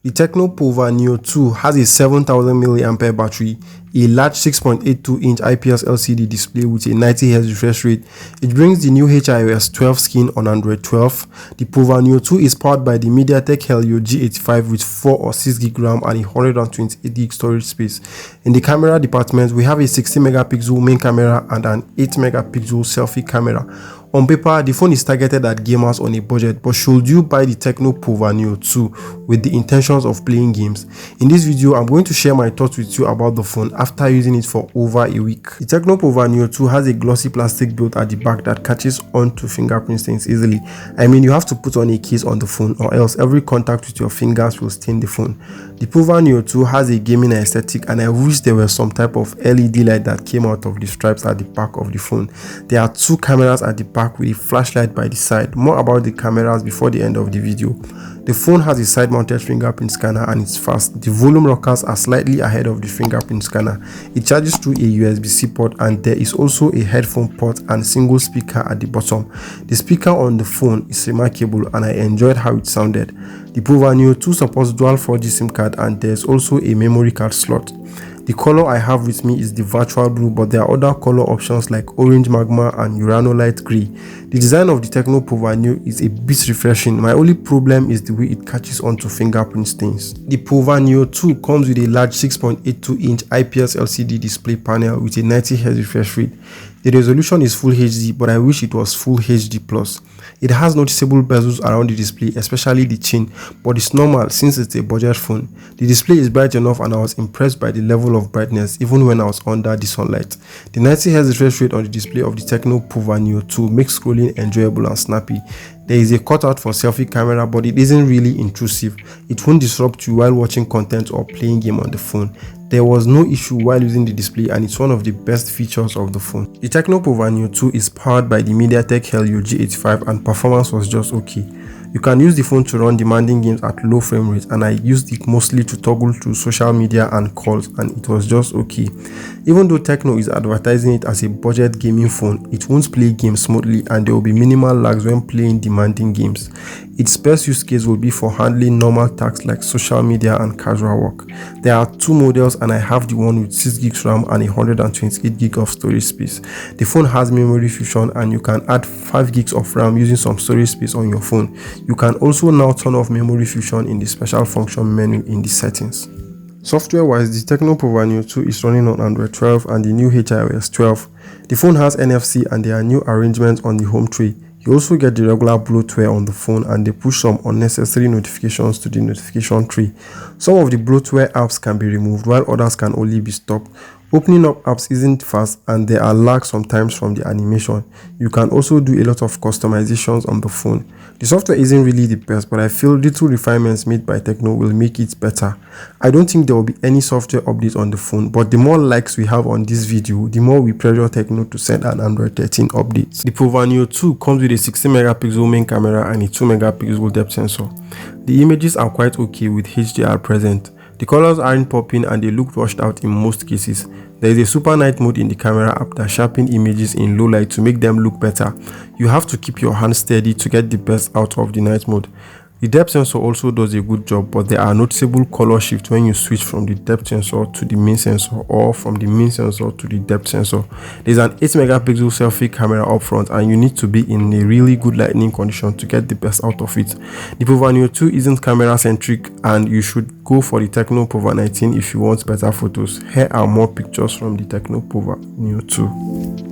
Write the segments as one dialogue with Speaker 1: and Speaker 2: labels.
Speaker 1: The Tecno Pova Neo 2 has a 7000 mAh battery, a large 6.82-inch IPS LCD display with a 90Hz refresh rate. It brings the new iOS 12 skin on Android 12. The Pova Neo 2 is powered by the MediaTek Helio G85 with 4 or 6GB RAM and 128GB storage space. In the camera department, we have a 60MP main camera and an 8MP selfie camera. On paper, the phone is targeted at gamers on a budget, but should you buy the Tecno Pova Neo 2 with the intentions of playing games? In this video, I'm going to share my thoughts with you about the phone after using it for over a week. The Tecno Pova Neo 2 has a glossy plastic built at the back that catches onto fingerprint stains easily. I mean, you have to put on a case on the phone or else every contact with your fingers will stain the phone. The Pova Neo 2 has a gaming aesthetic, and I wish there was some type of LED light that came out of the stripes at the back of the phone. There are 2 cameras at the back with a flashlight by the side. More about the cameras before the end of the video. The phone has a side-mounted fingerprint scanner and it's fast. The volume rockers are slightly ahead of the fingerprint scanner. It charges through a USB-C port, and there is also a headphone port and single speaker at the bottom. The speaker on the phone is remarkable and I enjoyed how it sounded. The Pova Neo 2 supports dual 4G SIM card and there is also a memory card slot. The color I have with me is the virtual blue, but there are other color options like orange magma and uranolite grey. The design of the Tecno Pova Neo is a bit refreshing. My only problem is the way it catches onto fingerprint stains. The Pova Neo 2 comes with a large 6.82-inch IPS LCD display panel with a 90Hz refresh rate. The resolution is Full HD, but I wish it was Full HD+. It has noticeable bezels around the display, especially the chin, but it's normal since it's a budget phone. The display is bright enough and I was impressed by the level of brightness even when I was under the sunlight. The 90Hz refresh rate on the display of the Tecno Pova Neo 2 makes scrolling enjoyable and snappy. There is a cutout for selfie camera, but it isn't really intrusive. It won't disrupt you while watching content or playing game on the phone. There was no issue while using the display and it's one of the best features of the phone. The Tecno Pova Neo 2 is powered by the MediaTek Helio G85 and performance was just okay. You can use the phone to run demanding games at low frame rate, and I used it mostly to toggle through social media and calls, and it was just okay. Even though Tecno is advertising it as a budget gaming phone, it won't play games smoothly and there will be minimal lags when playing demanding games. Its best use case will be for handling normal tasks like social media and casual work. There are 2 models and I have the one with 6GB RAM and 128GB of storage space. The phone has memory fusion and you can add 5GB of RAM using some storage space on your phone. You can also now turn off memory fusion in the special function menu in the settings. Software-wise, the Tecno Pova Neo 2 is running on Android 12 and the new iOS 12. The phone has NFC and there are new arrangements on the home tray. You also get the regular bloatware on the phone and they push some unnecessary notifications to the notification tree. Some of the bloatware apps can be removed while others can only be stopped. Opening up apps isn't fast and there are lags sometimes from the animation. You can also do a lot of customizations on the phone. The software isn't really the best, but I feel little refinements made by Tecno will make it better. I don't think there will be any software updates on the phone, but the more likes we have on this video, the more we pressure Tecno to send an Android 13 update. The Pova Neo 2 comes with a 60MP main camera and a 2MP depth sensor. The images are quite okay with HDR present. The colors aren't popping and they look washed out in most cases. There is a super night mode in the camera app that sharpens images in low light to make them look better. You have to keep your hand steady to get the best out of the night mode. The depth sensor also does a good job, but there are noticeable color shifts when you switch from the depth sensor to the main sensor or from the main sensor to the depth sensor. There's an 8MP selfie camera up front and you need to be in a really good lighting condition to get the best out of it. The Pova Neo 2 isn't camera centric and you should go for the Tecno Pova 19 if you want better photos. Here are more pictures from the Tecno Pova Neo 2.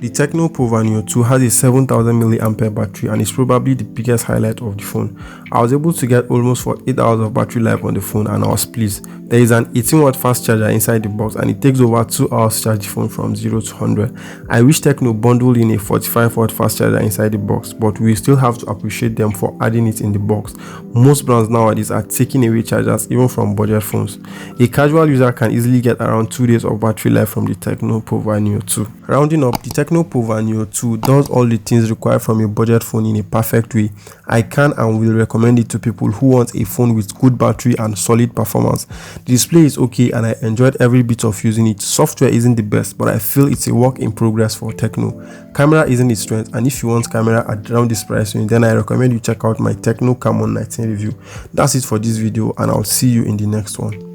Speaker 1: The Tecno Pova Neo 2 has a 7000 mAh battery and is probably the biggest highlight of the phone. I was able to get almost for 8 hours of battery life on the phone and I was pleased. There is an 18W fast charger inside the box and it takes over 2 hours to charge the phone from 0 to 100. I wish Tecno bundled in a 45W fast charger inside the box, but we still have to appreciate them for adding it in the box. Most brands nowadays are taking away chargers even from budget phones. A casual user can easily get around 2 days of battery life from the Tecno Pova Neo 2. Rounding up, the Tecno Tecno Pova Neo 2 does all the things required from a budget phone in a perfect way. I can and will recommend it to people who want a phone with good battery and solid performance. The display is okay and I enjoyed every bit of using it. Software isn't the best, but I feel it's a work in progress for Tecno. Camera isn't its strength, and if you want camera at around this price range, then I recommend you check out my Tecno Camon 19 review. That's it for this video, and I'll see you in the next one.